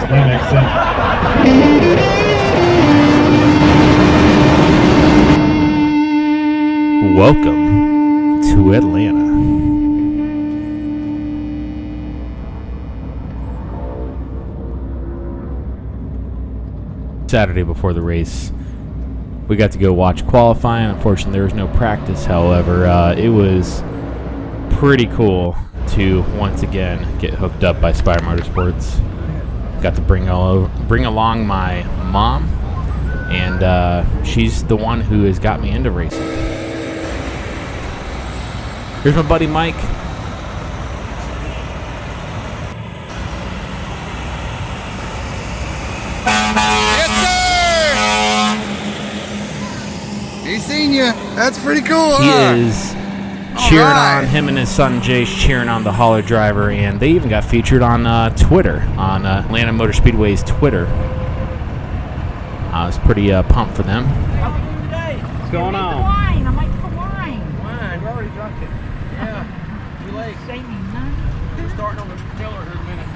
That makes sense. Welcome to Atlanta. Saturday before the race, we got to go watch qualifying. Unfortunately, there was no practice. However, it was pretty cool to once again get hooked up by Spire Motorsports. Got to bring along my mom, and she's the one who has got me into racing. Here's my buddy Mike. He's seen you. That's pretty cool. He is cheering on him and his son Jace, cheering on the hauler driver, and they even got featured on Twitter, on Atlanta Motor Speedway's Twitter. I was pretty pumped for them. What's going on? Wine. I might put wine. Wine. We already drunk it. Yeah. Too late. Save me none. We're starting on the killer here in a minute.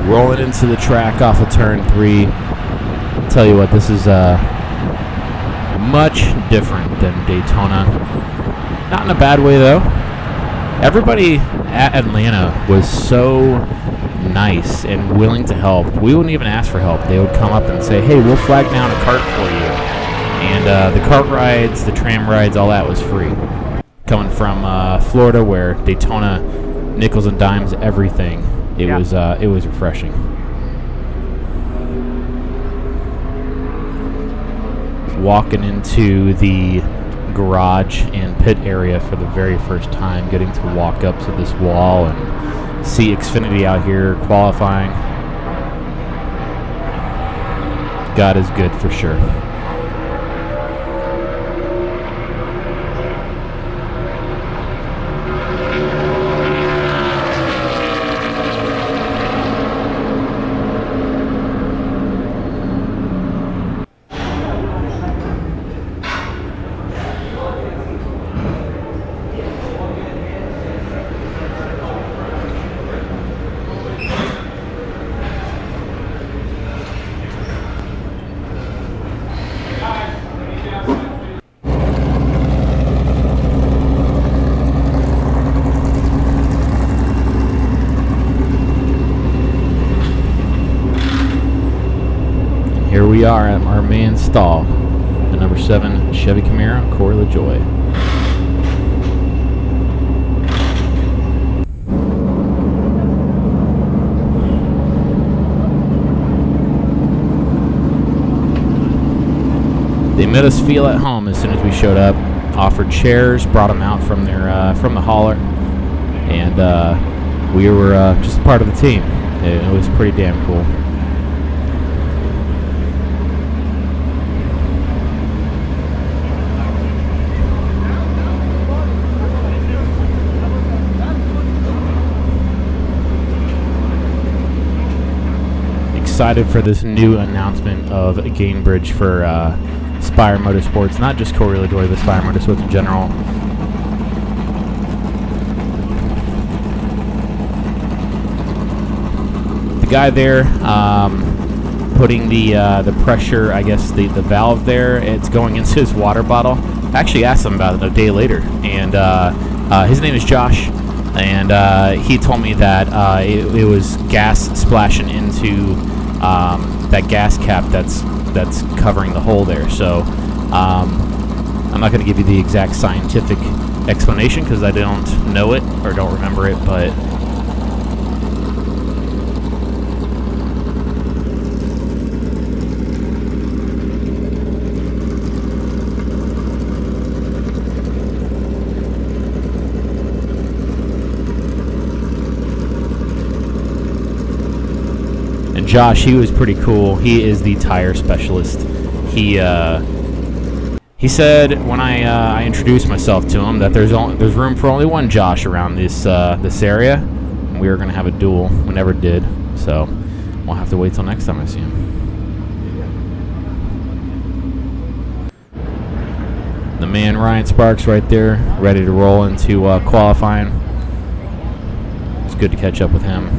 Rolling into the track off of turn 3. I'll tell you what, this is much different than Daytona. Not in a bad way, though. Everybody at Atlanta was so nice and willing to help. We wouldn't even ask for help. They would come up and say, hey, we'll flag down a cart for you. And the cart rides, the tram rides, all that was free. Coming from Florida, where Daytona, nickels and dimes, everything. It was refreshing. Walking into the garage and pit area for the very first time, getting to walk up to this wall and see Xfinity out here qualifying. God is good for sure. Here we are at our main stall, the number 7 Chevy Camaro, Corey LaJoie. They made us feel at home as soon as we showed up. Offered chairs, brought them out from their from the hauler, and we were just part of the team. It was pretty damn cool. Excited for this new announcement of a gain bridge for Spire Motorsports, not just Corey LaJoie, but Spire Motorsports in general. The guy there putting the pressure, I guess the valve there, it's going into his water bottle. I actually asked him about it a day later, and his name is Josh, and he told me that it was gas splashing into that gas cap that's covering the hole there. So I'm not going to give you the exact scientific explanation because I don't know it or don't remember it, but Josh, he was pretty cool. He is the tire specialist. He said when I introduced myself to him that there's room for only one Josh around this area, and we were gonna have a duel. We never did, so we'll have to wait till next time I see him. The man Ryan Sparks right there, ready to roll into qualifying. It's good to catch up with him.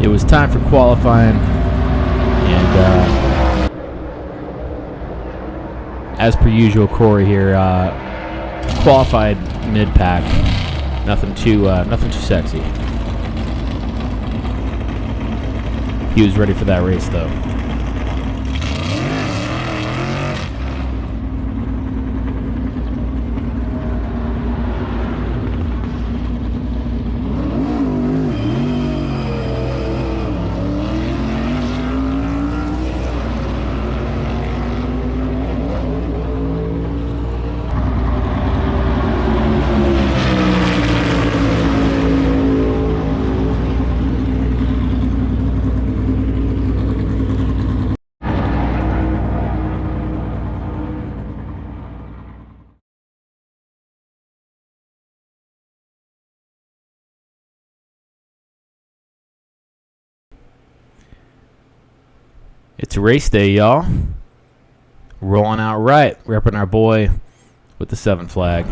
It was time for qualifying, and as per usual, Corey here qualified mid-pack. Nothing too sexy. He was ready for that race though. It's race day, y'all. Rolling out right, repping our boy with the 7 flag.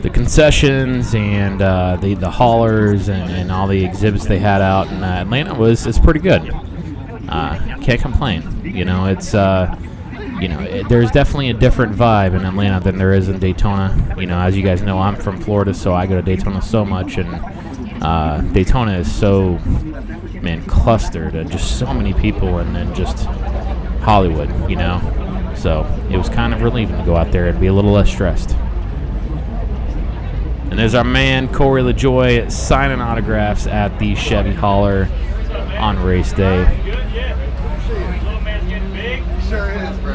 The concessions and the haulers and all the exhibits they had out in Atlanta is pretty good. Can't complain. You know, it's there's definitely a different vibe in Atlanta than there is in Daytona. You know, as you guys know, I'm from Florida, so I go to Daytona so much, and Daytona is so, man, clustered, just so many people, and then just Hollywood, you know. So it was kind of relieving to go out there and be a little less stressed. And there's our man Corey LaJoie signing autographs at the Chevy hauler on race day. Sure is, bro.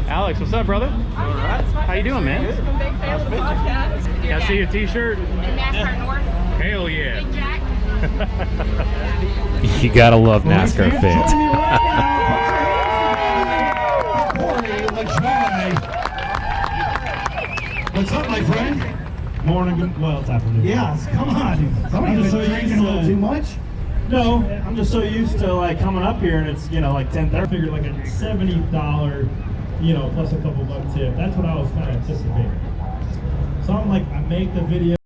Alex, what's up, brother? All right. How you doing, man? I'm a big fan of the podcast. Can I see your t-shirt? In NASCAR North. Hell yeah. Big Jack. You gotta love NASCAR fans. Corey LaJoie. What's up, my friend? Morning. Well, it's afternoon. Yes, come on. Somebody's been drinking a little too much. No, I'm just so used to like coming up here and it's like 10:30. I figured like a $70, plus a couple buck tip. That's what I was kind of anticipating. So I'm like, I make the video.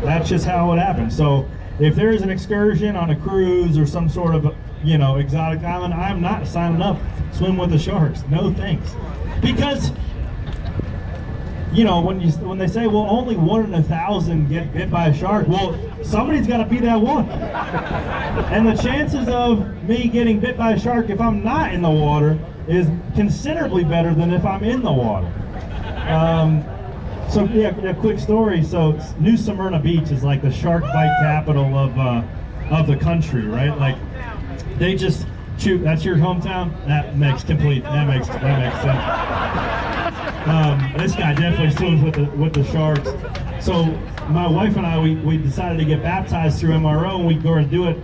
That's just how it happens. So if there is an excursion on a cruise or some sort of exotic island, I'm not signing up. Swim with the sharks. No thanks. Because when they say, well, only 1 in 1,000 get bit by a shark, well, somebody's got to be that one. And the chances of me getting bit by a shark if I'm not in the water is considerably better than if I'm in the water. So yeah, a quick story. So New Smyrna Beach is like the shark bite capital of the country, right? Like they just shoot. That's your hometown. That makes sense. This guy definitely swims with the sharks. So my wife and I, we decided to get baptized through MRO, and we'd go and do it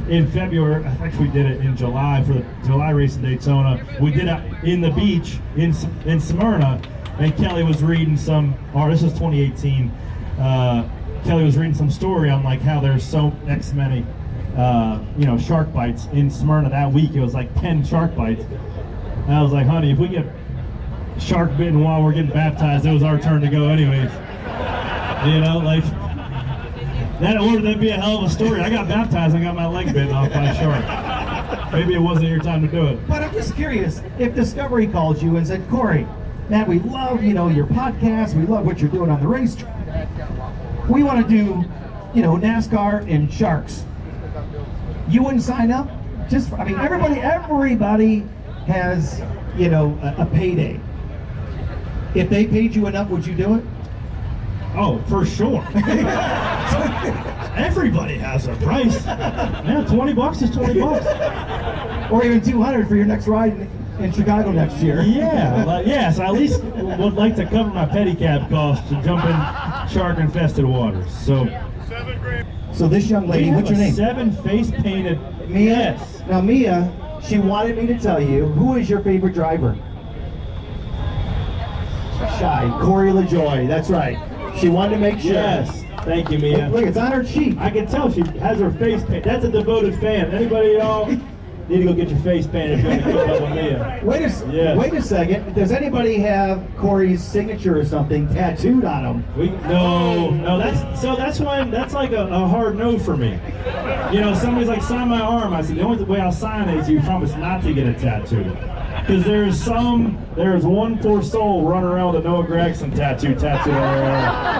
in February. Actually, we did it in July for the July race in Daytona. We did it in the beach in Smyrna, and Kelly was reading some, or this was 2018, Kelly was reading some story on like how there's so X many shark bites in Smyrna that week. It was like 10 shark bites. And I was like, honey, if we get shark bitten while we're getting baptized, it was our turn to go anyways. Like that'd be a hell of a story. I got baptized and got my leg bitten off by a shark. Maybe it wasn't your time to do it. But I'm just curious, if Discovery called you and said, Corey, man, we love, your podcast, we love what you're doing on the racetrack. We want to do, NASCAR and sharks. You wouldn't sign up? Everybody has, a payday. If they paid you enough, would you do it? Oh, for sure. Everybody has a price. Yeah, $20 is $20. Or even $200 for your next ride in Chicago next year. Yeah, so I at least would like to cover my pedicab costs to jump in shark-infested waters. So this young lady, what's your name? 7 face painted. Mia? Yes. Now Mia, she wanted me to tell you, who is your favorite driver? Shy, Corey LaJoie, that's right. She wanted to make sure. Yes, thank you, Mia. Look, it's on her cheek. I can tell she has her face painted. That's a devoted fan. Anybody y'all need to go get your face painted if you're going to keep up with Mia. Wait a second. Does anybody have Corey's signature or something tattooed on him? No. That's like a hard no for me. Somebody's like, sign my arm. I said, the only way I'll sign it is you promise not to get a tattoo. Because there's one poor soul running around with a Noah Gregson tattoo on their arm.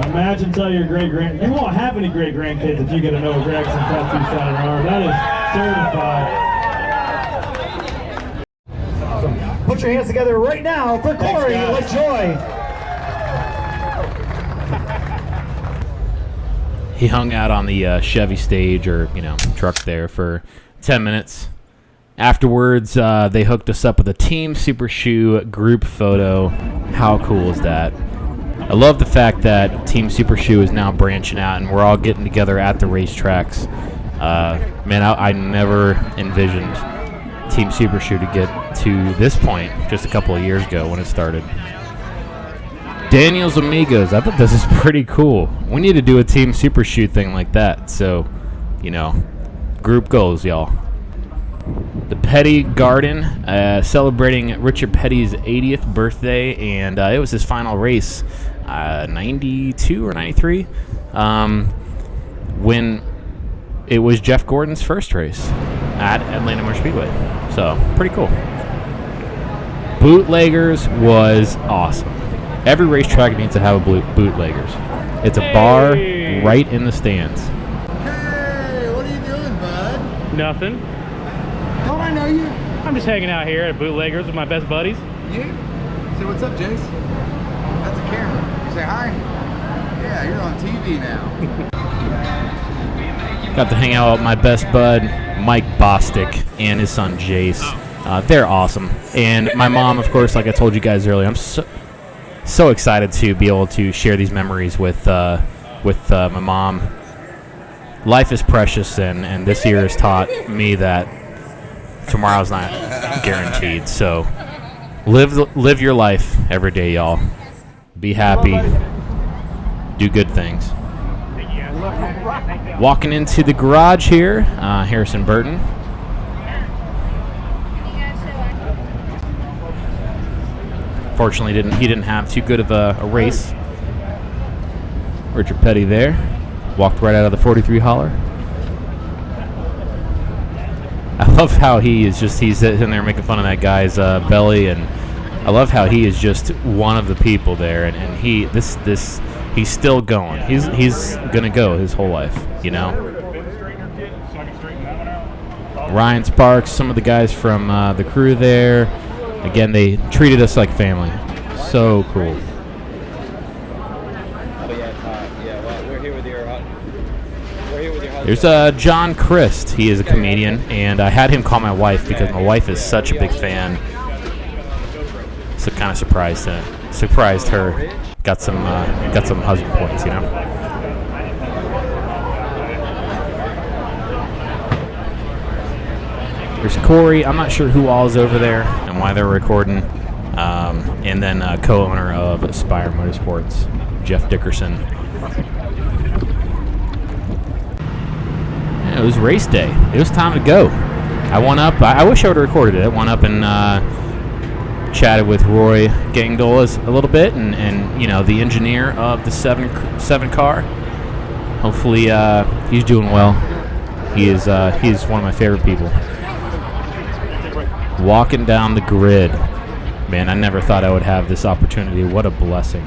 Imagine tell your great-grand, you won't have any great-grandkids if you get a Noah Gregson tattoo on your arm. That is certified. So put your hands together right now for Corey LaJoie. He hung out on the Chevy stage or truck there for 10 minutes. Afterwards, they hooked us up with a Team SUPERSHOE group photo. How cool is that? I love the fact that Team SUPERSHOE is now branching out and we're all getting together at the racetracks. Man, I never envisioned Team SUPERSHOE to get to this point just a couple of years ago when it started. Daniel's Amigos. I thought this is pretty cool. We need to do a Team SUPERSHOE thing like that. So, group goals, y'all. The Petty Garden, celebrating Richard Petty's 80th birthday, and it was his final race, 92 or 93, when it was Jeff Gordon's first race at Atlanta Speedway. So, pretty cool. Bootleggers was awesome. Every racetrack needs to have a bootleggers. It's a bar right in the stands. Hey, what are you doing, bud? Nothing. Don't I know you? I'm just hanging out here at Bootleggers with my best buddies. You? Say what's up, Jace? That's a camera. You say hi? Yeah, you're on TV now. Got to hang out with my best bud, Mike Bostic, and his son, Jace. They're awesome. And my mom, of course, like I told you guys earlier, I'm so excited to be able to share these memories with my mom. Life is precious, and this year has taught me that tomorrow's not guaranteed. So live your life every day, y'all. Be happy. Do good things. Walking into the garage here, Harrison Burton. Fortunately, he didn't have too good of a race. Richard Petty there. Walked right out of the 43 hauler. I love how he's sitting there making fun of that guy's belly, and I love how he is just one of the people there, and he's still going. He's gonna go his whole life, Ryan Sparks, some of the guys from the crew there. Again, they treated us like family. So cool. There's John Christ. He is a comedian, and I had him call my wife because my wife is such a big fan. So kind of surprised her. got some husband points, you know. There's Corey. I'm not sure who all is over there and why they're recording. And then co-owner of Spire Motorsports, Jeff Dickerson. Yeah, it was race day. It was time to go. I went up. I wish I would have recorded it. I went up and chatted with Roy Gangdola a little bit, and you know, the engineer of the 7 car. Hopefully he's doing well. He's one of my favorite people. Walking down the grid. Man, I never thought I would have this opportunity. What a blessing.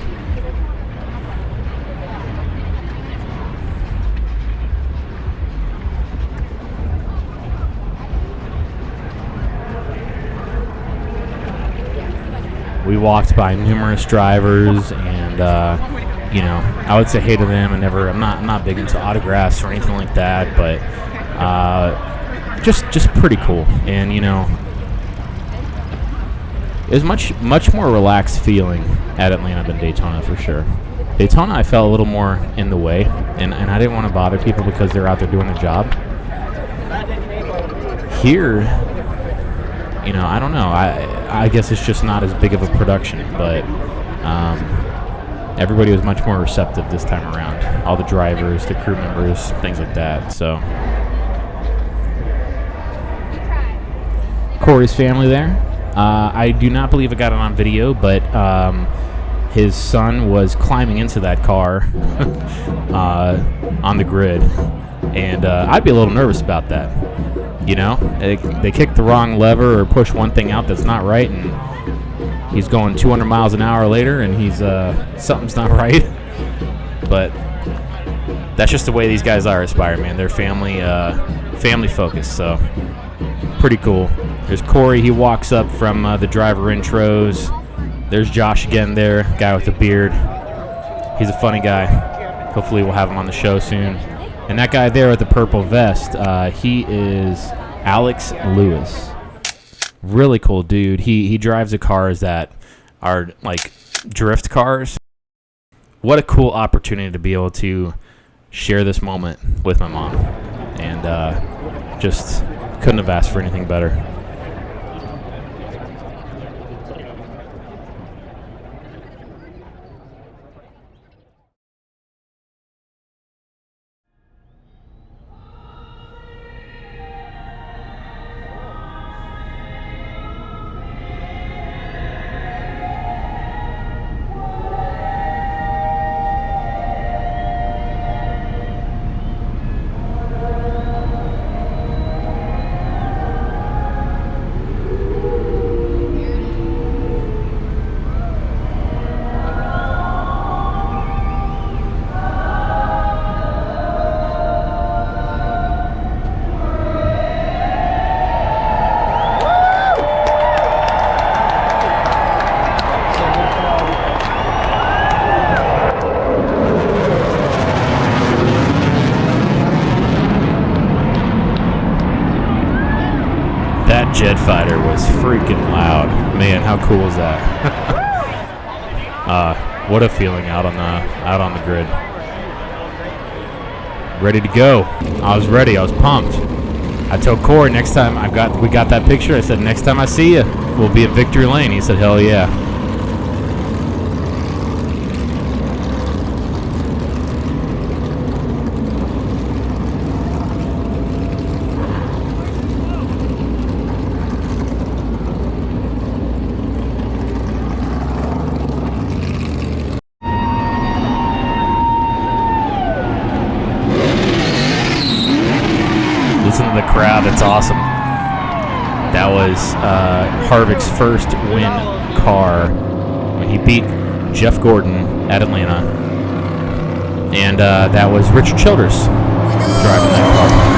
We walked by numerous drivers, and you know, I would say hey to them. I'm not big into autographs or anything like that, but just pretty cool. And you know, it was much more relaxed feeling at Atlanta than Daytona, for sure. Daytona, I felt a little more in the way, and I didn't want to bother people because they're out there doing their job. Here, you know, I don't know. I guess it's just not as big of a production, but everybody was much more receptive this time around. All the drivers, the crew members, things like that. So Corey's family there. I do not believe I got it on video, but his son was climbing into that car on the grid, and I'd be a little nervous about that. You know, they kick the wrong lever or push one thing out that's not right, and he's going 200 miles an hour later, and he's something's not right. But that's just the way these guys are at Spire, man. They're family focused, so pretty cool. There's Corey. He walks up from the driver intros. There's Josh again there, guy with the beard. He's a funny guy. Hopefully we'll have him on the show soon. And that guy there with the purple vest, he is Alex Lewis. Really cool dude. He drives the cars that are like drift cars. What a cool opportunity to be able to share this moment with my mom. And just couldn't have asked for anything better. That jet fighter was freaking loud. Man, how cool is that? What a feeling out on the grid. Ready to go. I was ready. I was pumped. I told Corey next time we got that picture. I said, next time I see you, we'll be at Victory Lane. He said, hell yeah. Listen to the crowd. It's awesome. That was Harvick's first win car when he beat Jeff Gordon at Atlanta. And that was Richard Childress driving that car.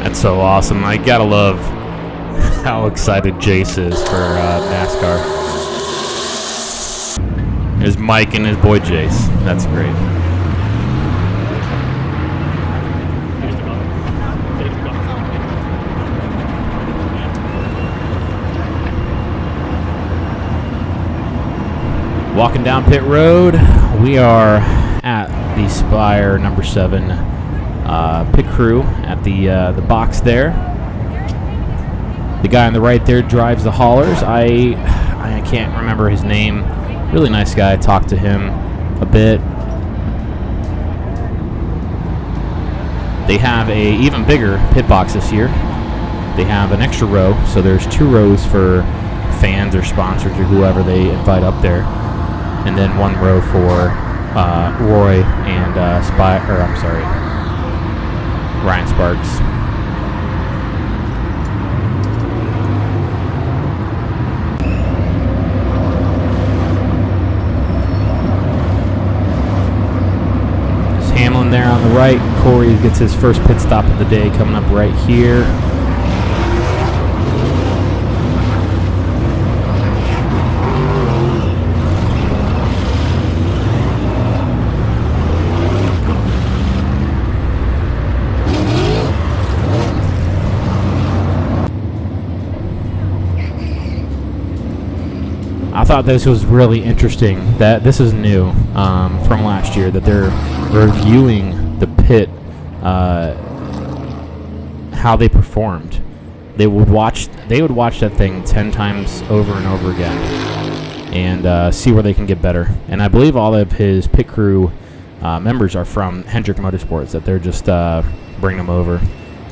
That's so awesome. I gotta love how excited Jace is for NASCAR. There's Mike and his boy Jace. That's great. Walking down pit road, we are at the Spire number 7 pit crew at the box there. The guy on the right there drives the haulers. I can't remember his name. Really nice guy. I talked to him a bit. They have a even bigger pit box this year. They have an extra row, so there's 2 rows for fans or sponsors or whoever they invite up there, and then 1 row for Roy and Ryan Sparks. Hamlin there on the right. Corey gets his first pit stop of the day coming up right here. I thought this was really interesting. That this is new from last year, that they're reviewing the pit, how they performed. They would watch that thing 10 times over and over again, and see where they can get better. And I believe all of his pit crew members are from Hendrick Motorsports. That they're just bringing them over.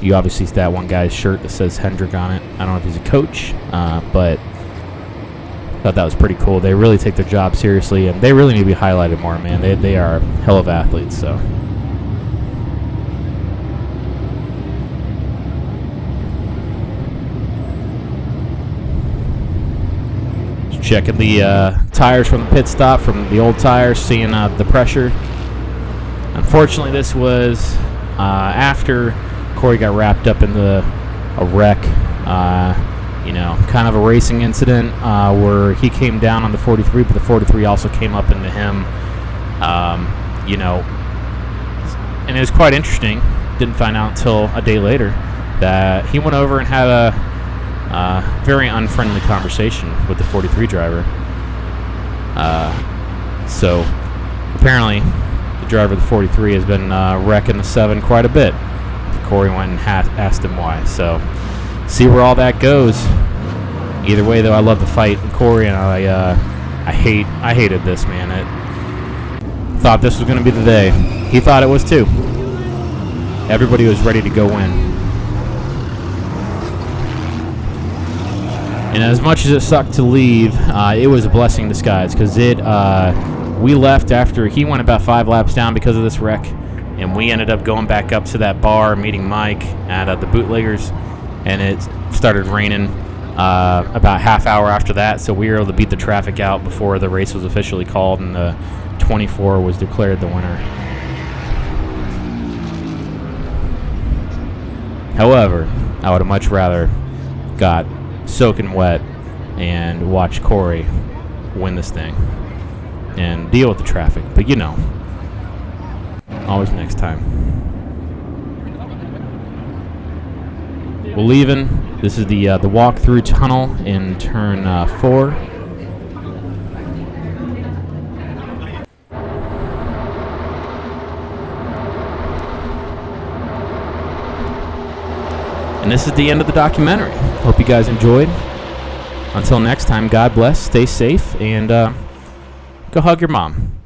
You obviously see that one guy's shirt that says Hendrick on it. I don't know if he's a coach, but I thought that was pretty cool. They really take their job seriously, and they really need to be highlighted more, man. They are a hell of athletes, so. Just checking the tires from the pit stop, from the old tires, seeing the pressure. Unfortunately, this was after Corey got wrapped up in a wreck. Kind of a racing incident where he came down on the 43, but the 43 also came up into him. And it was quite interesting. Didn't find out until a day later that he went over and had a very unfriendly conversation with the 43 driver. So apparently the driver of the 43 has been wrecking the 7 quite a bit. Corey went and asked him why. So see where all that goes. Either way, though, I love the fight. And Corey and I hated this, man. I thought this was going to be the day. He thought it was too. Everybody was ready to go win. And as much as it sucked to leave, it was a blessing in disguise, because we left after he went about 5 laps down because of this wreck, and we ended up going back up to that bar, meeting Mike at the Bootleggers, and it started raining about half hour after that, so we were able to beat the traffic out before the race was officially called, and the 24 was declared the winner. However, I would have much rather got soaking wet and watch Corey win this thing and deal with the traffic, but always next time. We're leaving. This is the walk-through tunnel in turn 4. And this is the end of the documentary. Hope you guys enjoyed. Until next time, God bless, stay safe, and go hug your mom.